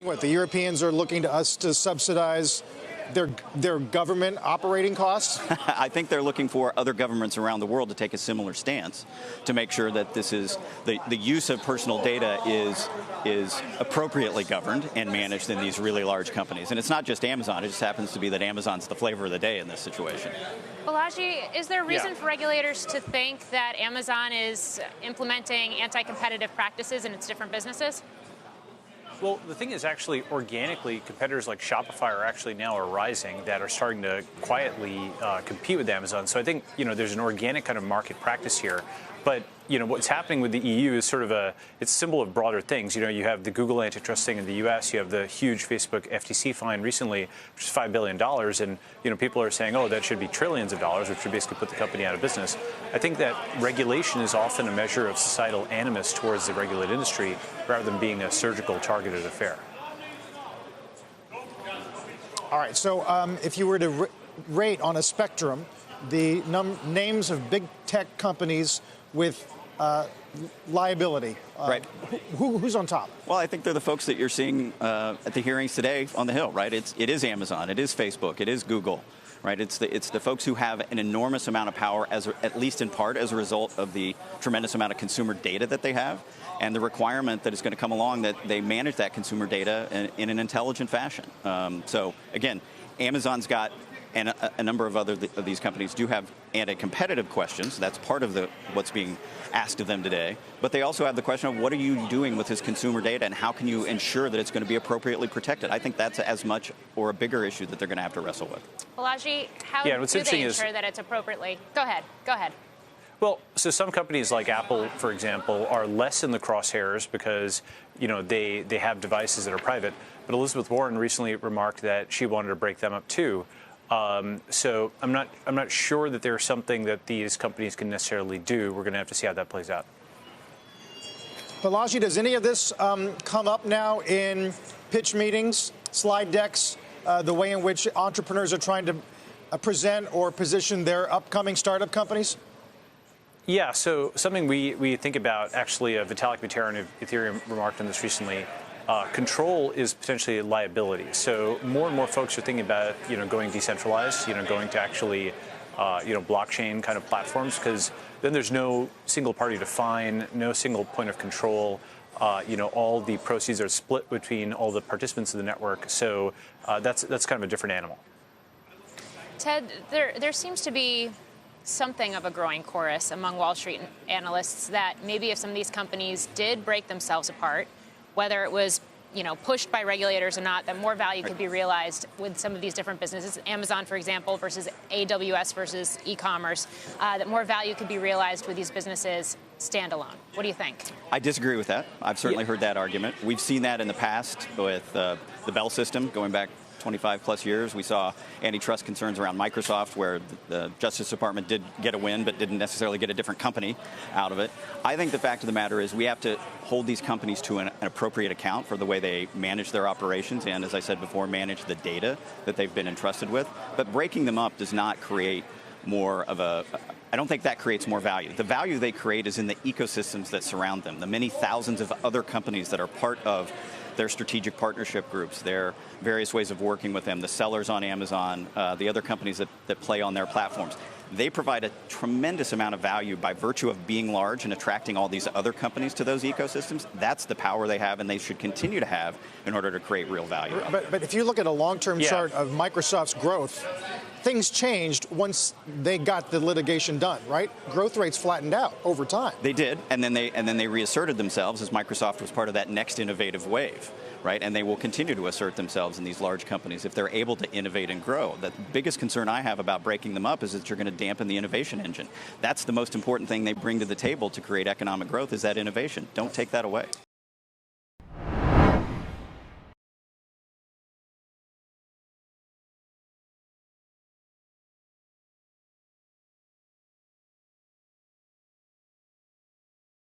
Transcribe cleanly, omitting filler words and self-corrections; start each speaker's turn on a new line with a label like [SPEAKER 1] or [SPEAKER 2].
[SPEAKER 1] What, the Europeans are looking to us to subsidize their government operating costs?
[SPEAKER 2] I think they're looking for other governments around the world to take a similar stance to make sure that this is the use of personal data is appropriately governed and managed in these really large companies. And it's not just Amazon. It just happens to be that Amazon's the flavor of the day in this situation.
[SPEAKER 3] Balaji, is there a reason for regulators to think that Amazon is implementing anti-competitive practices in its different businesses?
[SPEAKER 4] Well, the thing is, actually, organically, competitors like Shopify are actually now arising that are starting to quietly compete with Amazon. So I think, there's an organic kind of market practice here. But, what's happening with the EU is sort of it's a symbol of broader things. You have the Google antitrust thing in the U.S. You have the huge Facebook FTC fine recently, which is $5 billion. And, people are saying, oh, that should be trillions of dollars, which would basically put the company out of business. I think that regulation is often a measure of societal animus towards the regulated industry rather than being a surgical targeted affair.
[SPEAKER 1] All right. So if you were to rate on a spectrum the names of big tech companies with liability,
[SPEAKER 2] right?
[SPEAKER 1] Who's on top?
[SPEAKER 2] Well, I think they're the folks that you're seeing at the hearings today on the Hill, right? It is Amazon, it is Facebook, it is Google, right? It's the folks who have an enormous amount of power, at least in part as a result of the tremendous amount of consumer data that they have, and the requirement that is going to come along that they manage that consumer data in an intelligent fashion. So again, Amazon's got. And a number of of these companies do have anti-competitive questions. That's part of what's being asked of them today. But they also have the question of what are you doing with this consumer data and how can you ensure that it's going to be appropriately protected? I think that's as much or a bigger issue that they're going to have to wrestle with.
[SPEAKER 3] Balaji, how do they ensure that it's appropriately? Go ahead.
[SPEAKER 4] Well, so some companies like Apple, for example, are less in the crosshairs because, they have devices that are private. But Elizabeth Warren recently remarked that she wanted to break them up too. So I'm not sure that there's something that these companies can necessarily do. We're going to have to see how that plays out.
[SPEAKER 1] Balaji, does any of this come up now in pitch meetings, slide decks, the way in which entrepreneurs are trying to present or position their upcoming startup companies?
[SPEAKER 4] Yeah, so something we think about, actually, Vitalik Buterin of Ethereum remarked on this recently. Control is potentially a liability. So more and more folks are thinking about, going decentralized, going to actually, blockchain kind of platforms, because then there's no single party to fine, no single point of control. All the proceeds are split between all the participants of the network. So that's kind of a different animal.
[SPEAKER 3] Ted, there seems to be something of a growing chorus among Wall Street analysts that maybe if some of these companies did break themselves apart, whether it was, pushed by regulators or not, that more value could be realized with some of these different businesses, Amazon, for example, versus AWS versus e-commerce, that more value could be realized with these businesses standalone. What do you think?
[SPEAKER 2] I disagree with that. I've certainly heard that argument. We've seen that in the past with the Bell system going back 25 plus years. We saw antitrust concerns around Microsoft where the Justice Department did get a win but didn't necessarily get a different company out of it. I think the fact of the matter is we have to hold these companies to an appropriate account for the way they manage their operations and, as I said before, manage the data that they've been entrusted with. But breaking them up does not create more of I don't think that creates more value. The value they create is in the ecosystems that surround them, the many thousands of other companies that are part of their strategic partnership groups, their various ways of working with them, the sellers on Amazon, the other companies that play on their platforms. They provide a tremendous amount of value by virtue of being large and attracting all these other companies to those ecosystems. That's the power they have, and they should continue to have in order to create real value.
[SPEAKER 1] But if you look at a long-term chart of Microsoft's growth, things changed once they got the litigation done, right? Growth rates flattened out over time.
[SPEAKER 2] They did, and then they reasserted themselves as Microsoft was part of that next innovative wave, right? And they will continue to assert themselves in these large companies if they're able to innovate and grow. The biggest concern I have about breaking them up is that you're going to dampen the innovation engine. That's the most important thing they bring to the table to create economic growth is that innovation. Don't take that away.